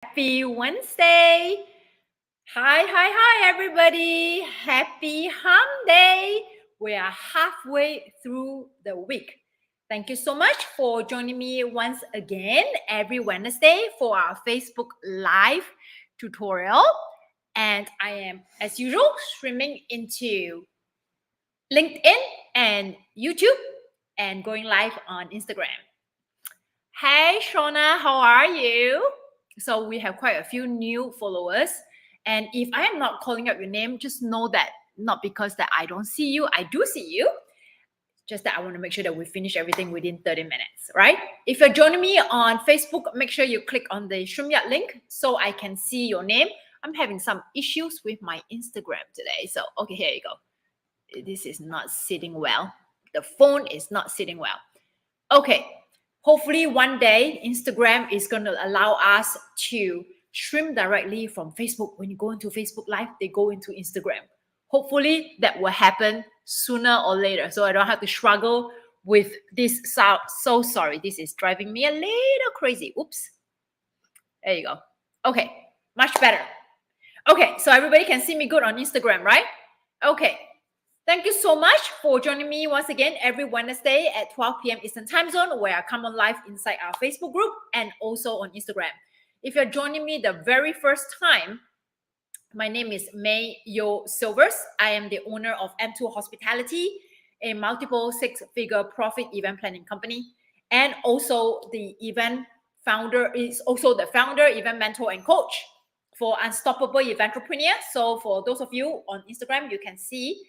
Happy Wednesday. Hi, everybody. Happy Hump Day. We are halfway through the week. Thank you so much for joining me once again every Wednesday for our Facebook Live tutorial. And I am, as usual, streaming into LinkedIn and YouTube and going live on Instagram. Hey, Shona, how are you? So we have quite a few new followers. And if I am not calling out your name, just know that not because that I don't see you, I do see you. Just that I want to make sure that we finish everything within 30 minutes, right? If you're joining me on Facebook, make sure you click on the StreamYard link so I can see your name. I'm having some issues with my Instagram today. So, okay, here you go. This is not sitting well. The phone is not sitting well. Okay. Hopefully one day Instagram is going to allow us to stream directly from Facebook. When you go into Facebook Live, they go into Instagram. Hopefully that will happen sooner or later, so I don't have to struggle with this sound. So sorry, this is driving me a little crazy. Oops. There you go. Okay, much better. Okay, so everybody can see me good on Instagram, right? Okay. Thank you so much for joining me once again every Wednesday at 12 p.m. Eastern Time Zone, where I come on live inside our Facebook group and also on Instagram. If you're joining me the very first time, my name is May Yo Silvers. I am the owner of M2 Hospitality, a multiple six-figure profit event planning company, and also the event founder, event mentor and coach for Unstoppable Entrepreneur. So for those of you on Instagram, you can see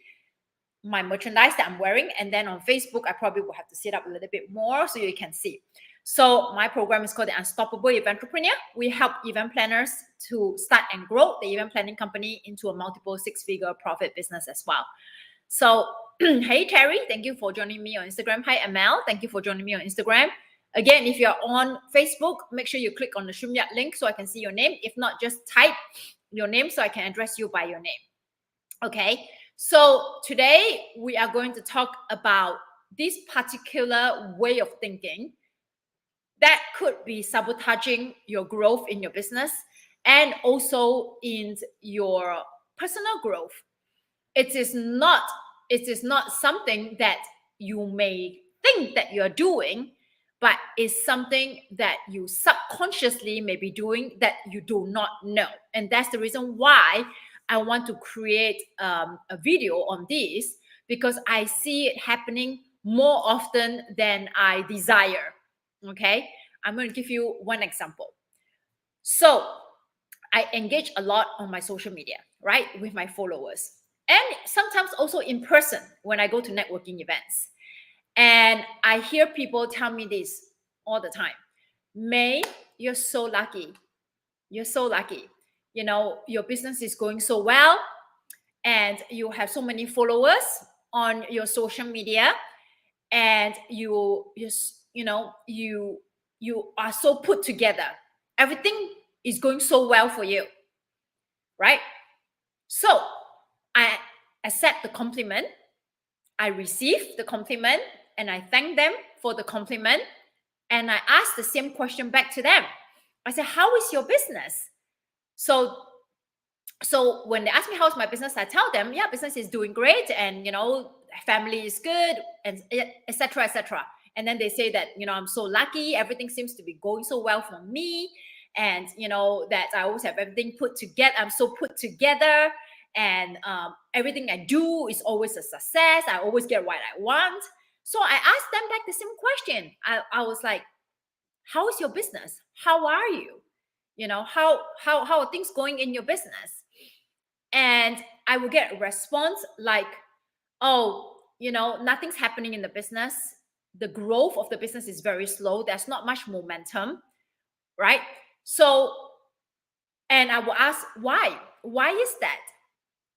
my merchandise that I'm wearing, and then on Facebook I probably will have to set up a little bit more so you can see. So my program is called the Unstoppable Entrepreneur. We help event planners to start and grow the event planning company into a multiple six-figure profit business as well. So hey Terry, thank you for joining me on Instagram. Hi Amel, thank you for joining me on Instagram. Again, if you're on Facebook, make sure you click on the StreamYard link so I can see your name. If not, just type your name so I can address you by your name. Okay. So today we are going to talk about this particular way of thinking that could be sabotaging your growth in your business and also in your personal growth. It is not something that you may think that you're doing, but it's something that you subconsciously may be doing that you do not know. And that's the reason why I want to create a video on this, because I see it happening more often than I desire. Okay, I'm going to give you one example. So I engage a lot on my social media, right, with my followers, and sometimes also in person when I go to networking events. And I hear people tell me this all the time. May, you're so lucky. You're so lucky. You know, your business is going so well and you have so many followers on your social media, and you are so put together. Everything is going so well for you, right? So I accept the compliment, I receive the compliment, and I thank them for the compliment, and I ask the same question back to them. I say, how is your business? So when they ask me how's my business, I tell them, yeah, business is doing great, and family is good, and etc. etc. And then they say that I'm so lucky, everything seems to be going so well for me, and that I always have everything put together. I'm so put together, and everything I do is always a success. I always get what I want. So I asked them back the same question. I was like, how is your business? How are you? How are things going in your business? And I will get a response like, oh, nothing's happening in the business. The growth of the business is very slow. There's not much momentum, right? So, and I will ask, why? Why is that?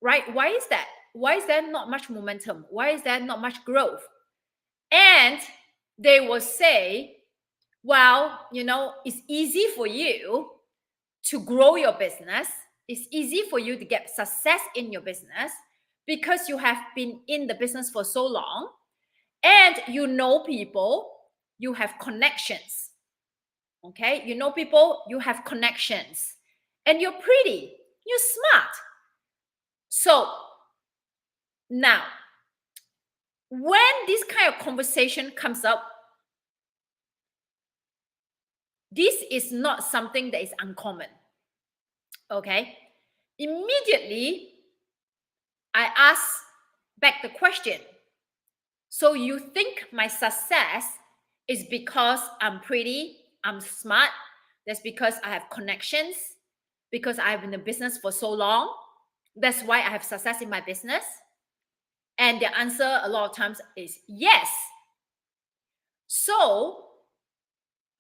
Right? Why is that? Why is there not much momentum? Why is there not much growth? And they will say, well, it's easy for you to grow your business. It's easy for you to get success in your business because you have been in the business for so long, and you know people, you have connections. Okay, you know people, you have connections, and you're pretty, you're smart. So now, when this kind of conversation comes up, this is not something that is uncommon. Okay, immediately I ask back the question. So you think my success is because I'm pretty, I'm smart, that's because I have connections, because I've been in the business for so long, that's why I have success in my business? And the answer a lot of times is yes. So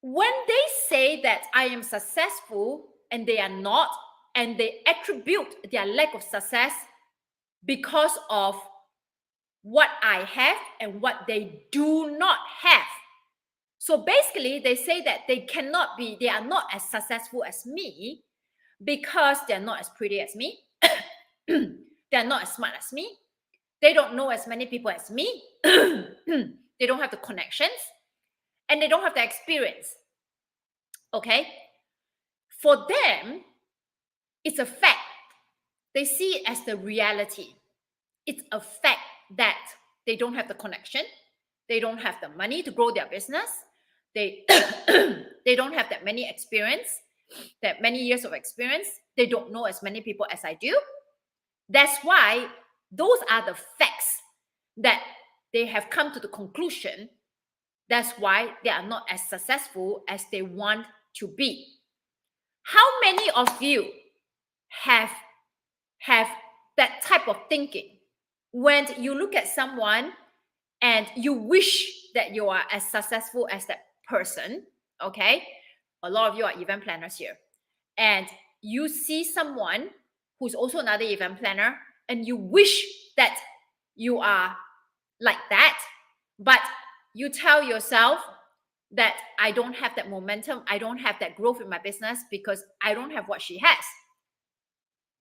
when they say that I am successful and they are not, and they attribute their lack of success because of what I have and what they do not have. So basically, they say that they are not as successful as me because they're not as pretty as me. They're not as smart as me. They don't know as many people as me. They don't have the connections and they don't have the experience. Okay? For them, it's a fact. They see it as the reality. It's a fact that they don't have the connection. They don't have the money to grow their business. They they don't have that many experience, that many years of experience. They don't know as many people as I do. That's why those are the facts that they have come to the conclusion. That's why they are not as successful as they want to be. How many of you have that type of thinking when you look at someone and you wish that you are as successful as that person? Okay, a lot of you are event planners here, and you see someone who's also another event planner and you wish that you are like that, but you tell yourself that I don't have that momentum, I don't have that growth in my business because I don't have what she has.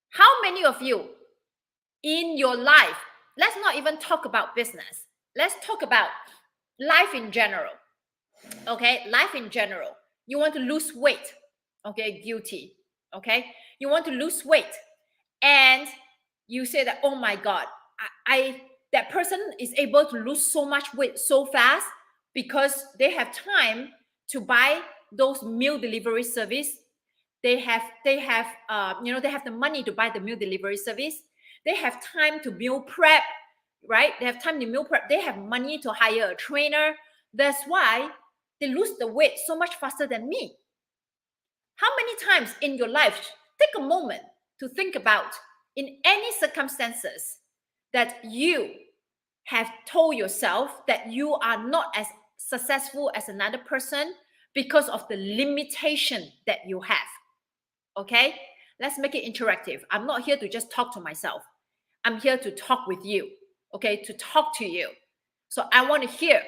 How many of you in your life, let's not even talk about business, let's talk about life in general. Okay, life in general. You want to lose weight. Okay, guilty. Okay, you want to lose weight, and you say that, oh my God, I that person is able to lose so much weight so fast because they have time to buy those meal delivery service. They have they have the money to buy the meal delivery service. They have time to meal prep, right? They have time to meal prep. They have money to hire a trainer. That's why they lose the weight so much faster than me. How many times in your life, take a moment to think about, in any circumstances, that you have told yourself that you are not as successful as another person because of the limitation that you have? Okay, let's make it interactive. I'm not here to just talk to myself. I'm here to talk with you, okay, to talk to you. So I want to hear,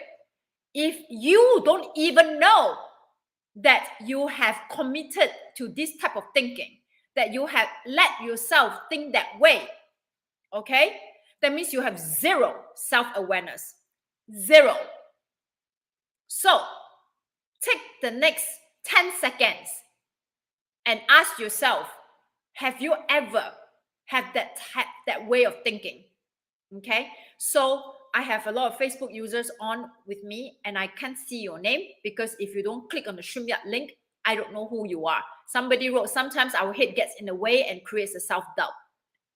if you don't even know that you have committed to this type of thinking, that you have let yourself think that way, okay, that means you have zero self-awareness. Zero. So take the next 10 seconds and ask yourself, have you ever had that way of thinking? Okay, so I have a lot of Facebook users on with me and I can't see your name because if you don't click on the StreamYard link, I don't know who you are. Somebody wrote, sometimes our head gets in the way and creates a self-doubt.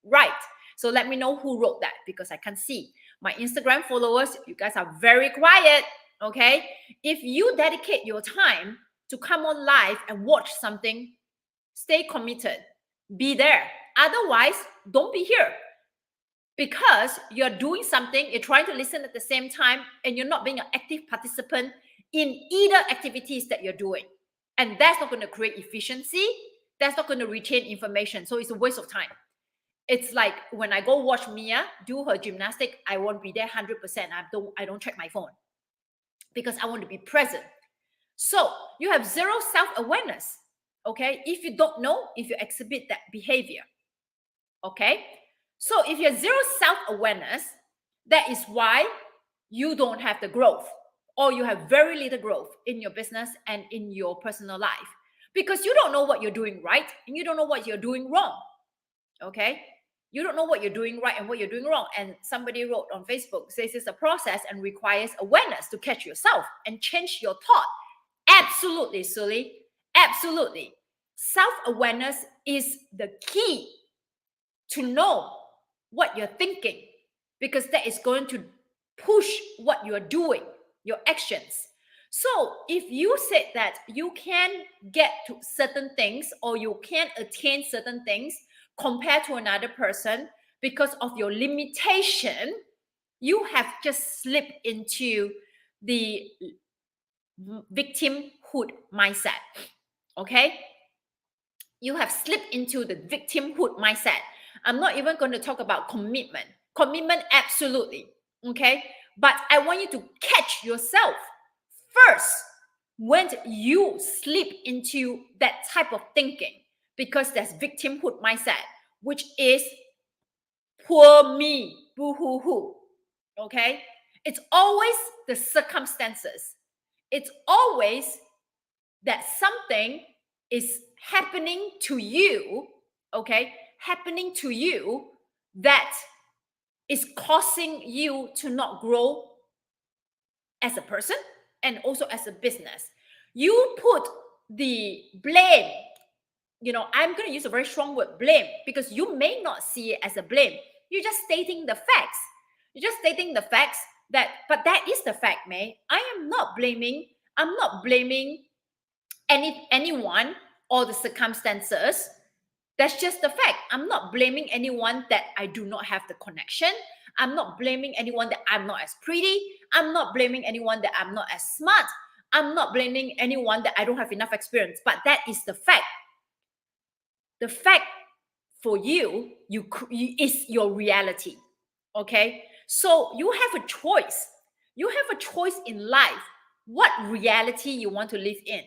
Right, so let me know who wrote that because I can't see. My Instagram followers, you guys are very quiet. Okay, if you dedicate your time to come on live and watch something, stay committed, be there. Otherwise, don't be here, because you're doing something, you're trying to listen at the same time, and you're not being an active participant in either activities that you're doing. And that's not going to create efficiency. That's not going to retain information. So it's a waste of time. It's like when I go watch Mia do her gymnastic, I won't be there 100%. I don't check my phone because I want to be present. So you have zero self-awareness. Okay, if you don't know, if you exhibit that behavior. Okay, so if you have zero self-awareness, that is why you don't have the growth, or you have very little growth in your business and in your personal life, because you don't know what you're doing right and you don't know what you're doing wrong. Okay, you don't know what you're doing right and what you're doing wrong. And somebody wrote on Facebook, says it's a process and requires awareness to catch yourself and change your thought. Absolutely, Sully. Absolutely. Self-awareness is the key to know what you're thinking, because that is going to push what you're doing, your actions. So if you said that you can get to certain things or you can attain certain things compared to another person because of your limitation, you have just slipped into the victimhood mindset. Okay? You have slipped into the victimhood mindset. I'm not even going to talk about commitment. Commitment, absolutely. Okay? But I want you to catch yourself first when you slip into that type of thinking, because that's victimhood mindset, which is poor me, boo hoo hoo. Okay? It's always the circumstances. It's always that something is happening to you, okay? Happening to you that is causing you to not grow as a person and also as a business. You put the blame, I'm going to use a very strong word, blame, because you may not see it as a blame. You're just stating the facts. You're just stating the facts but that is the fact, May. I'm not blaming anyone or the circumstances. That's just the fact. I'm not blaming anyone that I do not have the connection. I'm not blaming anyone that I'm not as pretty. I'm not blaming anyone that I'm not as smart. I'm not blaming anyone that I don't have enough experience. But that is the fact. The fact for you is your reality. Okay? So you have a choice. You have a choice in life what reality you want to live in.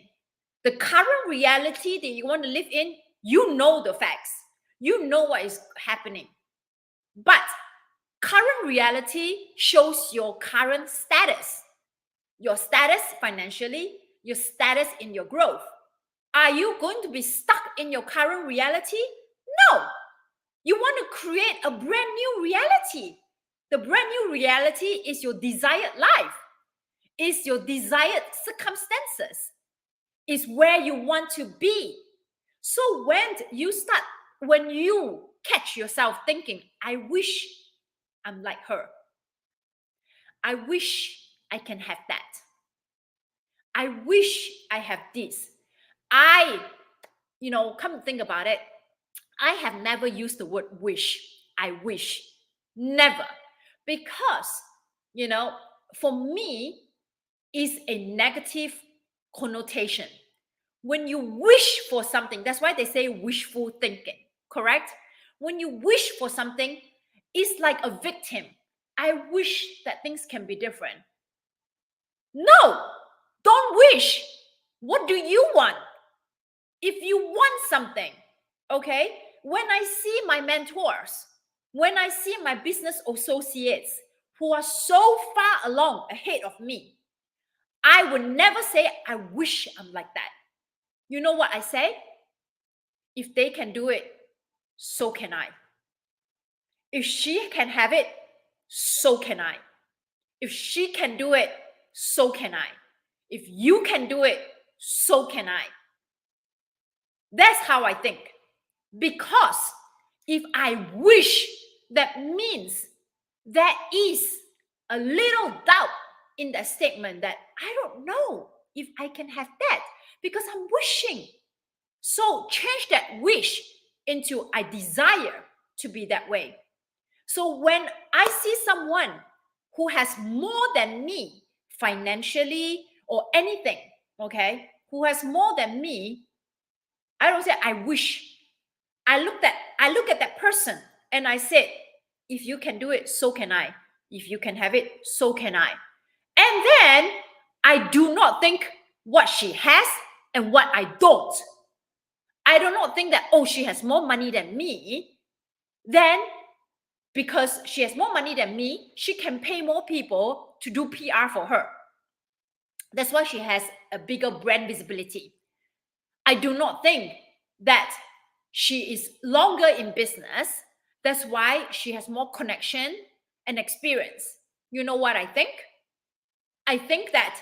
The current reality that you want to live in, you know the facts. You know what is happening. But current reality shows your current status. Your status financially, your status in your growth. Are you going to be stuck in your current reality? No. You want to create a brand new reality. The brand new reality is your desired life, is your desired circumstances, is where you want to be. So when you catch yourself thinking, I wish I'm like her. I wish I can have that. I wish I have this. Come to think about it, I have never used the word wish. I wish. Never. Because, for me, is a negative connotation. When you wish for something, that's why they say wishful thinking, correct? When you wish for something, it's like a victim. I wish that things can be different. No, don't wish. What do you want? If you want something, okay, when I see my mentors, when I see my business associates who are so far along ahead of me, I would never say, I wish I'm like that. You know what I say? If they can do it, so can I. If she can have it, so can I. If she can do it, so can I. If you can do it, so can I. That's how I think. Because if I wish, that means there is a little doubt in that statement that I don't know if I can have that because I'm wishing. So change that wish into I desire to be that way. So when I see someone who has more than me financially or anything, okay, who has more than me, I don't say I wish. I look at that person and I said, if you can do it, so can I. If you can have it, so can I. And then I do not think what she has and what I don't. I do not think that, she has more money than me. Then, because she has more money than me, she can pay more people to do PR for her. That's why she has a bigger brand visibility. I do not think that she is longer in business. That's why she has more connection and experience. You know what I think? I think that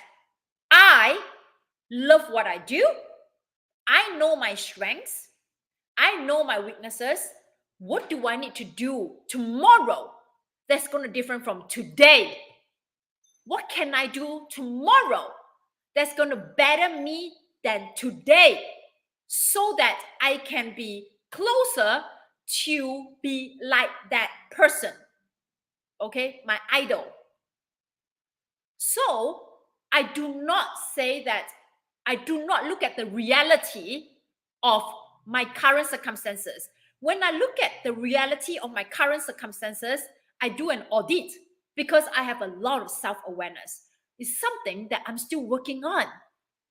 I love what I do. I know my strengths. I know my weaknesses. What do I need to do tomorrow that's going to different from today? What can I do tomorrow that's going to better me than today so that I can be closer to be like that person? Okay, my idol. So I do not say that I do not look at the reality of my current circumstances. When I look at the reality of my current circumstances, I do an audit because I have a lot of self-awareness. It's something that I'm still working on.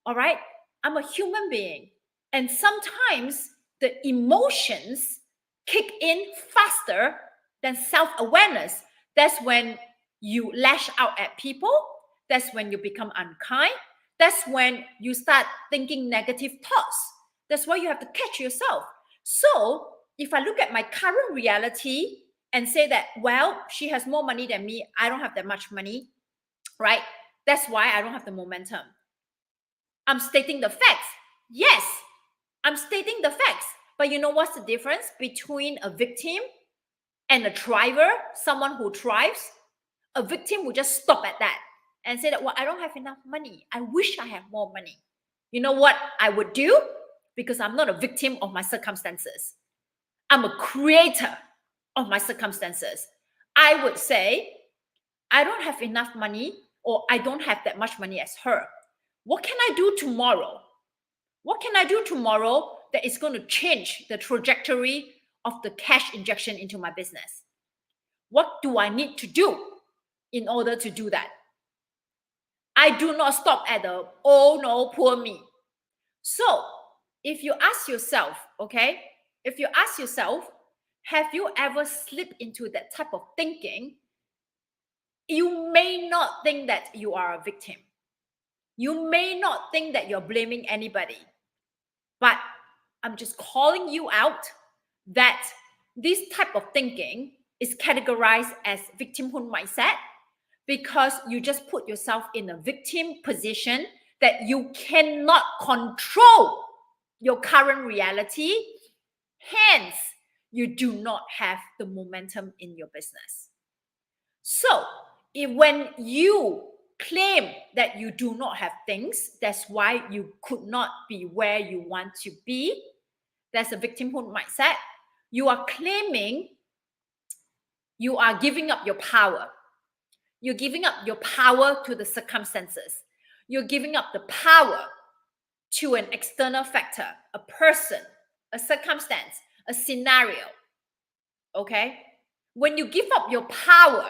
All right? I'm a human being. And sometimes the emotions kick in faster than self-awareness. That's when you lash out at people. That's when you become unkind. That's when you start thinking negative thoughts. That's why you have to catch yourself. So if I look at my current reality and say that, well, she has more money than me, I don't have that much money, right? That's why I don't have the momentum. I'm stating the facts. Yes, I'm stating the facts. But you know what's the difference between a victim and a thriver, someone who thrives? A victim will just stop at that and say that, well, I don't have enough money. I wish I had more money. You know what I would do? Because I'm not a victim of my circumstances. I'm a creator of my circumstances. I would say, I don't have enough money, or I don't have that much money as her. What can I do tomorrow? What can I do tomorrow that is going to change the trajectory of the cash injection into my business? What do I need to do in order to do that? I do not stop at the, oh no, poor me. So if you ask yourself, okay, if you ask yourself, have you ever slipped into that type of thinking? You may not think that you are a victim. You may not think that you're blaming anybody. But I'm just calling you out that this type of thinking is categorized as victimhood mindset because you just put yourself in a victim position that you cannot control your current reality. Hence, you do not have the momentum in your business. So, when you claim that you do not have things, that's why you could not be where you want to be. That's a victimhood mindset. You are claiming you are giving up your power. You're giving up your power to the circumstances. You're giving up the power to an external factor, a person, a circumstance, a scenario. Okay? When you give up your power,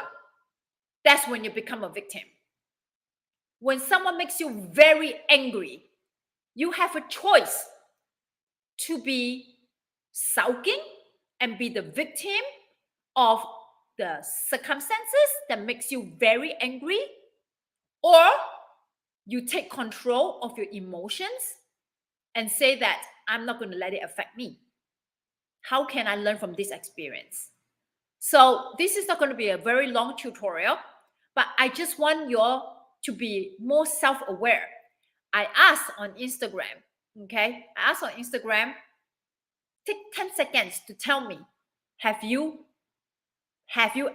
that's when you become a victim. When someone makes you very angry, you have a choice to be sulking and be the victim of the circumstances that makes you very angry, or you take control of your emotions and say that I'm not going to let it affect me. How can I learn from this experience? So this is not going to be a very long tutorial, but I just want you all to be more self-aware. I asked on Instagram, okay? I asked on Instagram, take 10 seconds to tell me, have you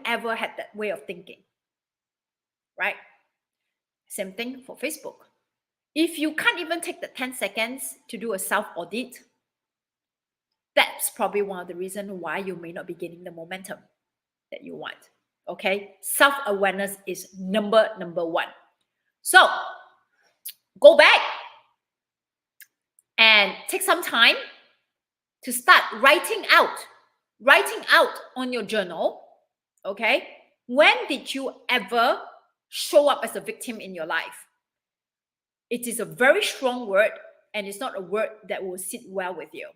ever had that way of thinking? Right? Same thing for Facebook. If you can't even take the 10 seconds to do a self-audit, that's probably one of the reasons why you may not be getting the momentum that you want. Okay? Self-awareness is number one. So, go back and take some time to start writing out on your journal. Okay? When did you ever show up as a victim in your life? It is a very strong word, and it's not a word that will sit well with you.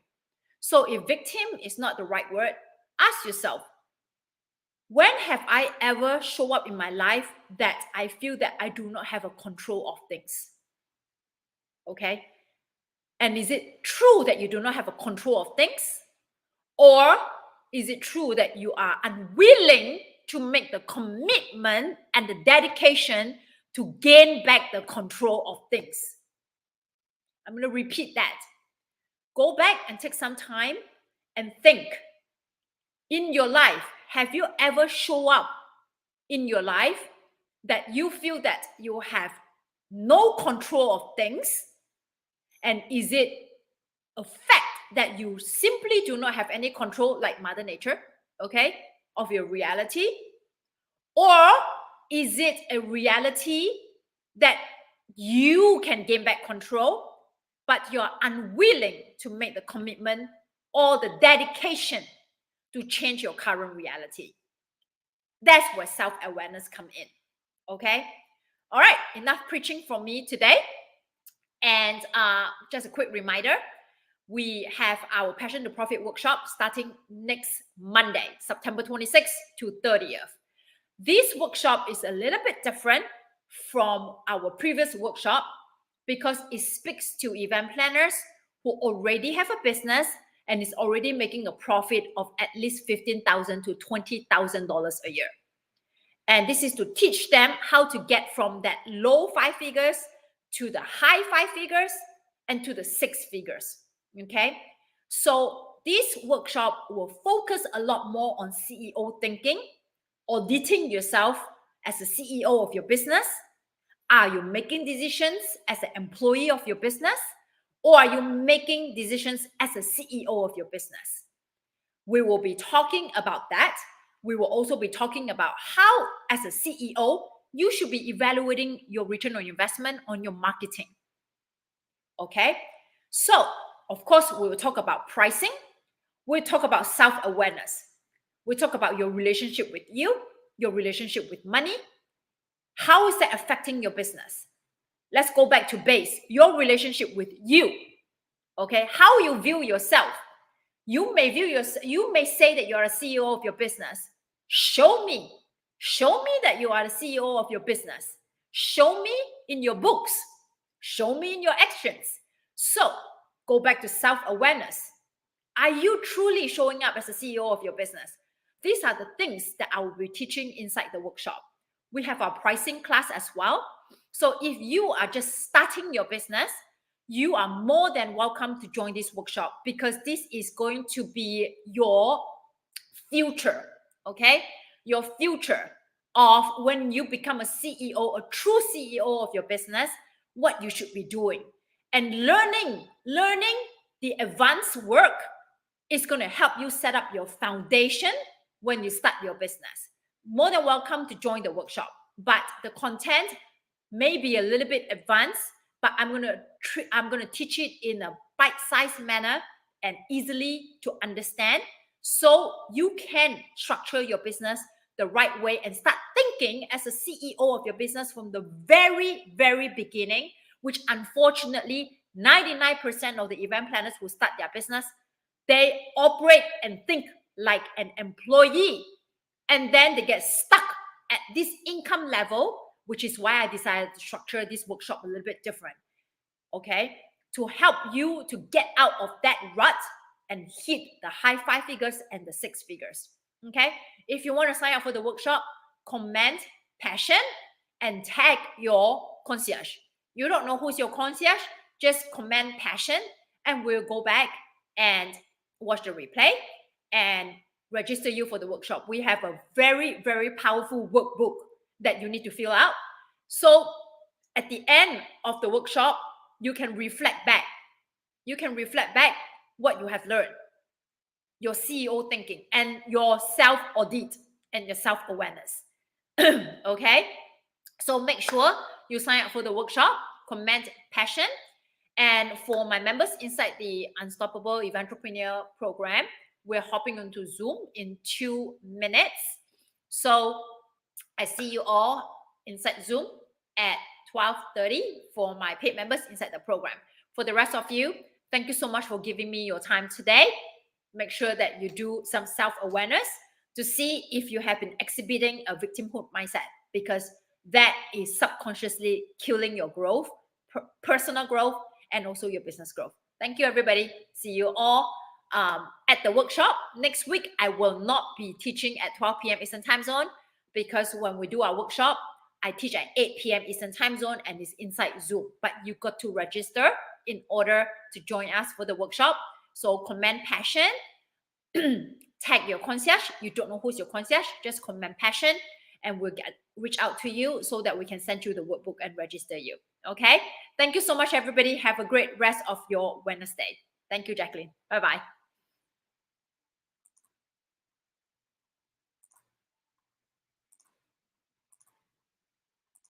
So if victim is not the right word, ask yourself, when have I ever show up in my life that I feel that I do not have a control of things? Okay? And is it true that you do not have a control of things? Or is it true that you are unwilling to make the commitment and the dedication to gain back the control of things? I'm going to repeat that. Go back and take some time and think. In your life, have you ever show up in your life that you feel that you have no control of things? And is it a fact that you simply do not have any control, like Mother Nature, okay, of your reality? Or is it a reality that you can gain back control, but you're unwilling to make the commitment or the dedication to change your current reality? That's where self-awareness come in. Okay? All right, enough preaching from me today. And just a quick reminder, we have our Passion to Profit workshop starting next Monday, September 26th to 30th. This workshop is a little bit different from our previous workshop because it speaks to event planners who already have a business and is already making a profit of at least $15,000 to $20,000 a year. And this is to teach them how to get from that low 5 figures to the high 5 figures and to the 6 figures. Okay. So this workshop will focus a lot more on CEO thinking, auditing yourself as a CEO of your business. Are you making decisions as an employee of your business? Or are you making decisions as a CEO of your business? We will be talking about that. We will also be talking about how, as a CEO, you should be evaluating your return on investment on your marketing. Okay? So, of course, we will talk about pricing. We'll talk about self-awareness. We'll talk about your relationship with you, your relationship with money. How is that affecting your business? Let's go back to base. Your relationship with you. Okay? How you view yourself. You may say that you're a CEO of your business. Show me that you are the CEO of your business. Show me in your books. Show me in your actions. So go back to self-awareness. Are you truly showing up as a CEO of your business? These are the things that I will be teaching inside the workshop. We have our pricing class as well. So if you are just starting your business, you are more than welcome to join this workshop because this is going to be your future, okay? Your future of when you become a CEO, a true CEO of your business, what you should be doing. And learning the advanced work is going to help you set up your foundation when you start your business. More than welcome to join the workshop, but the content may be a little bit advanced, but I'm going to teach it in a bite-sized manner and easily to understand so you can structure your business the right way and start thinking as a CEO of your business from the very, very beginning, which unfortunately 99% of the event planners who start their business, they operate and think like an employee, and then they get stuck at this income level, which is why I decided to structure this workshop a little bit different, okay? To help you to get out of that rut and hit the high 5 figures and the 6 figures, okay? If you want to sign up for the workshop, comment passion and tag your concierge. You don't know who's your concierge, just comment passion and we'll go back and watch the replay and register you for the workshop. We have a very, very powerful workbook that you need to fill out. So at the end of the workshop, you can reflect back. You can reflect back what you have learned, your CEO thinking, and your self-audit and your self-awareness. Okay? So make sure you sign up for the workshop, comment passion. And for my members inside the Unstoppable Entrepreneur program, we're hopping onto Zoom in 2 minutes. So I see you all inside Zoom at 12:30 for my paid members inside the program. For the rest of you, thank you so much for giving me your time today. Make sure that you do some self-awareness to see if you have been exhibiting a victimhood mindset, because that is subconsciously killing your growth, personal growth, and also your business growth. Thank you, everybody. See you all at the workshop. Next week, I will not be teaching at 12 p.m. Eastern Time Zone, because when we do our workshop, I teach at 8 p.m. Eastern Time Zone and it's inside Zoom. But you got to register in order to join us for the workshop. So comment passion, tag your concierge. You don't know who's your concierge, just comment passion, and we'll reach out to you so that we can send you the workbook and register you. Okay? Thank you so much, everybody. Have a great rest of your Wednesday. Thank you, Jacqueline. Bye-bye.